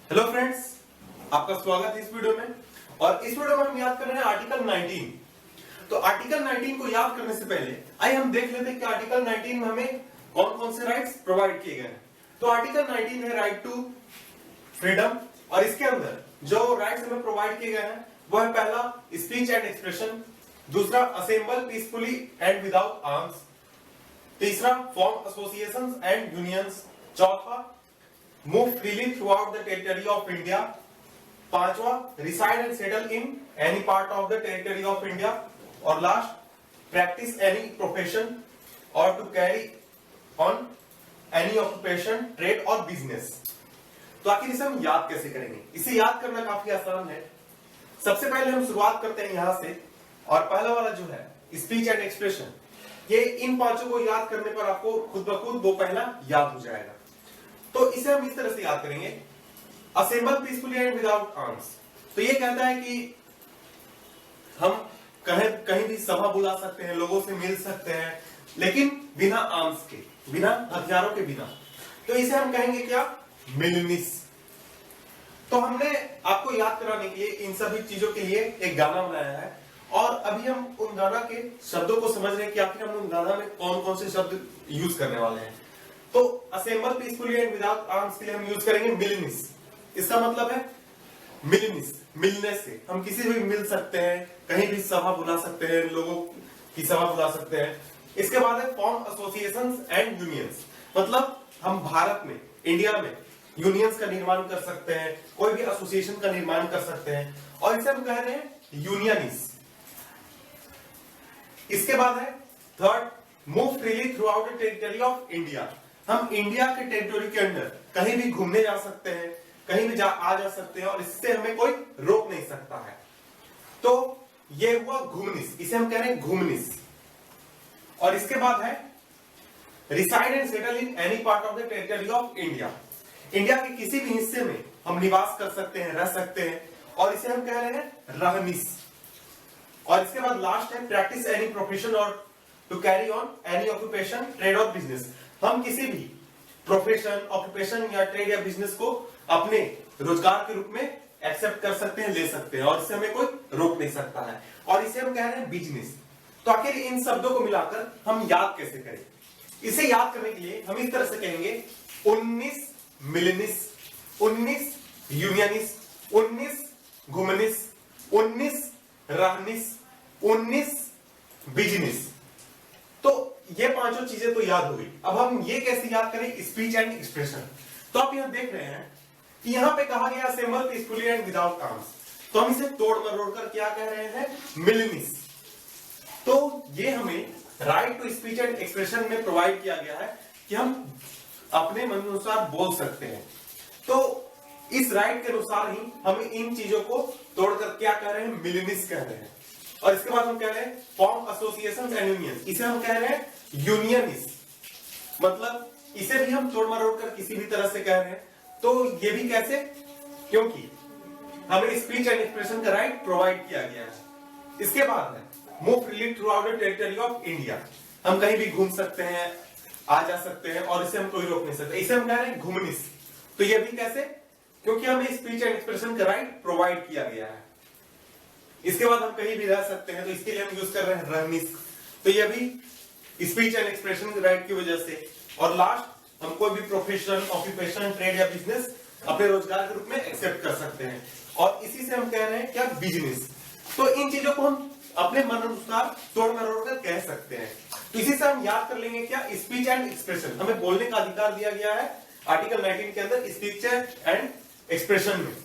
Hello friends, आपका स्वागत है इस वीडियो में। और इस वीडियो में हम याद कर रहे हैं आर्टिकल 19। तो आर्टिकल 19 को याद करने से पहले आइए हम देख लेते हैं कि आर्टिकल 19 में हमें कौन कौन से राइट्स प्रोवाइड किए गए हैं। तो आर्टिकल 19 है राइट टू फ्रीडम, और इसके अंदर जो राइट्स हमें प्रोवाइड किए गए हैं वो है पहला स्पीच एंड एक्सप्रेशन, दूसरा assemble peacefully and without arms, तीसरा फॉर्म एसोसिएशंस एंड यूनियंस, चौथा move freely throughout the territory of India, पांचवा reside and settle in any part of the territory of India, और last practice any profession or to carry on any occupation trade or business. तो आखिर इसे हम याद कैसे करेंगे? इसे याद करना काफी आसान है। सबसे पहले हम शुरुआत करते हैं यहां से, और पहला वाला जो है स्पीच एंड एक्सप्रेशन, ये इन पांचों को याद करने पर आपको खुद ब खुद वो पहला याद हो जाएगा। तो इसे हम इस तरह से याद करेंगे, assemble peacefully and without arms. तो ये कहता है कि हम कहीं भी सभा बुला सकते हैं, लोगों से मिल सकते हैं, लेकिन बिना आर्म्स के, बिना हथियारों के बिना। तो इसे हम कहेंगे क्या? मिलनिस। तो हमने आपको याद कराने के लिए इन सभी चीजों के लिए एक गाना बनाया है, और अभी हम उन गाना के शब्दों को समझ रहे हैं कि आखिर हम उन गाना में कौन कौन से शब्द यूज करने वाले हैं। तो assemble peacefully and without arms के लिए हम यूज करेंगे मिलनिस। इसका मतलब है मिलनिस, मिलने से। हम किसी भी मिल सकते हैं, कहीं भी सभा बुला सकते हैं, लोगों की सभा बुला सकते हैं। इसके बाद है फॉर्म एसोसिएशंस एंड यूनियंस, मतलब हम भारत में, इंडिया में यूनियंस का निर्माण कर सकते हैं, कोई भी एसोसिएशन का निर्माण कर सकते हैं, और इसे हम कह रहे हैं यूनियनिस। इसके बाद है third, move freely throughout the territory of India. हम इंडिया के टेरिटरी के अंदर कहीं भी घूमने जा सकते हैं, कहीं भी आ जा सकते हैं, और इससे हमें कोई रोक नहीं सकता है। तो ये हुआ घूमनिस, इसे हम कह रहे हैं घूमनिस। और इसके बाद है reside and settle in any part of the territory of India. India के किसी भी हिस्से में हम निवास कर सकते हैं, रह सकते हैं, और इसे हम कह रहे हैं रहनिस। और इसके बाद लास्ट है practice any profession or to carry on any occupation trade or business. हम किसी भी प्रोफेशन, ऑक्यूपेशन या ट्रेड या बिजनेस को अपने रोजगार के रूप में एक्सेप्ट कर सकते हैं, ले सकते हैं, और इससे हमें कोई रोक नहीं सकता है, और इसे हम कह रहे हैं बिजनेस। तो आखिर इन शब्दों को मिलाकर हम याद कैसे करें? इसे याद करने के लिए हम इस तरह से कहेंगे 19 मिलनिस, 19 यूनियनिस, 19 घुमनिस, 19 रहनिस, 19 बिजनेस। तो ये पांचों चीजें तो याद हो गई। अब हम ये कैसे याद करें? Speech and expression. तो आप यहां देख रहे हैं कि यहां पे कहा गया assemble peacefully and without arms, तो हम इसे तोड़ मरोड़ कर क्या कह रहे हैं? मिलनिस। तो ये हमें right to speech and expression में प्रोवाइड किया गया है कि हम अपने मन अनुसार बोल सकते हैं। तो इस राइट के अनुसार ही हम इन चीजों को तोड़कर क्या कह रहे हैं? मिलनिस कह रहे हैं। और इसके बाद हम कह रहे हैं फॉर्म एसोसिएशंस एंड यूनियंस, इसे हम कह रहे हैं यूनियनिस। मतलब इसे भी हम तोड़ मरोड़ कर किसी भी तरह से कह रहे हैं। तो ये भी कैसे? क्योंकि हमें स्पीच एंड एक्सप्रेशन का राइट प्रोवाइड किया गया है। इसके बाद है move freely throughout the territory of India. हम कहीं भी घूम सकते हैं, आ जा सकते हैं, और इसे हम कोई रोक नहीं सकते। इसे हम कह रहे हैं घुमनिस। तो ये भी कैसे? क्योंकि हमें स्पीच एंड एक्सप्रेशन का राइट प्रोवाइड किया गया है। इसके बाद हम कहीं भी रह सकते हैं, तो इसके लिए हम यूज कर रहे हैं रहनिस। तो ये भी स्पीच एंड एक्सप्रेशन के राइट की वजह से। और लास्ट, हम कोई भी प्रोफेशन, ऑक्यूपेशन, ट्रेड या बिजनेस अपने रोजगार के रूप में एक्सेप्ट कर सकते हैं, और इसी से हम कह रहे हैं क्या? बिजनेस। तो इन चीजों को हम अपने मन अनुसार तोड़ मरोड़ कर कह सकते हैं। तो इसी से हम याद कर लेंगे क्या? Speech and expression. हमें बोलने का अधिकार दिया गया है आर्टिकल 19 के अंदर स्पीच एंड एक्सप्रेशन में।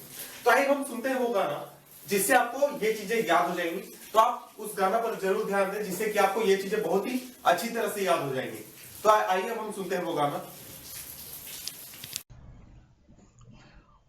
तो आइए हम सुनते हैं वो गाना जिससे आपको ये चीजें याद हो जाएंगी। तो आप उस गाना पर जरूर ध्यान दें, जिससे कि आपको ये चीजें बहुत ही अच्छी तरह से याद हो जाएंगी। तो आइए हम सुनते हैं वो गाना।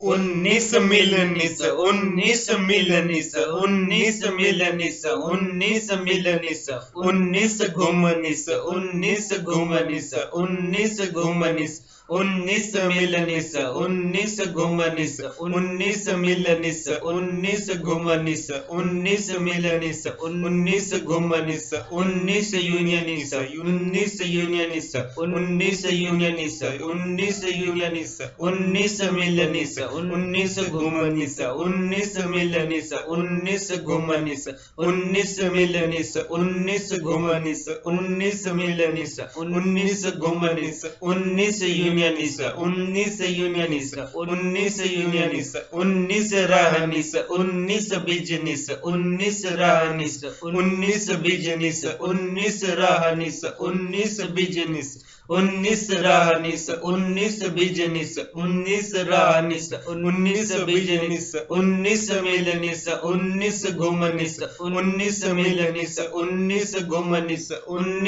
19 मिलनिस, 19 मिलनिस, 19 मिलनिस, 19 मिलनिस, 19 घुमनिस, 19 घुमनिस, 19 घुमनिस, 19 मिलनिस 19 घुमनिस 19 मिलनिस 19 घुमनिस 19 मिलनिस 19 घुमनिस 19 यूनियनिस 19 यूनियनिस 19 यूनियनिस 19 यूनियनिस 19 मिलनिस 19 घुमनिस 19 मिलनिस 19 घुमनिस 19 मिलनिस 19 घुमनिस 19 मिलनिस 19 घुमनिस 19 यूनियनिस 19 यूनियनिस 19 यूनियनिस 19 रहनिस 19 business 19 रहनिस 19 business 19 रहनिस 19 business 19 रहनिस 19 business 19 रहनिस 19 business 19 मिलनिस 19 घुमनिस 19 मिलनिस 19 घुमनिस 19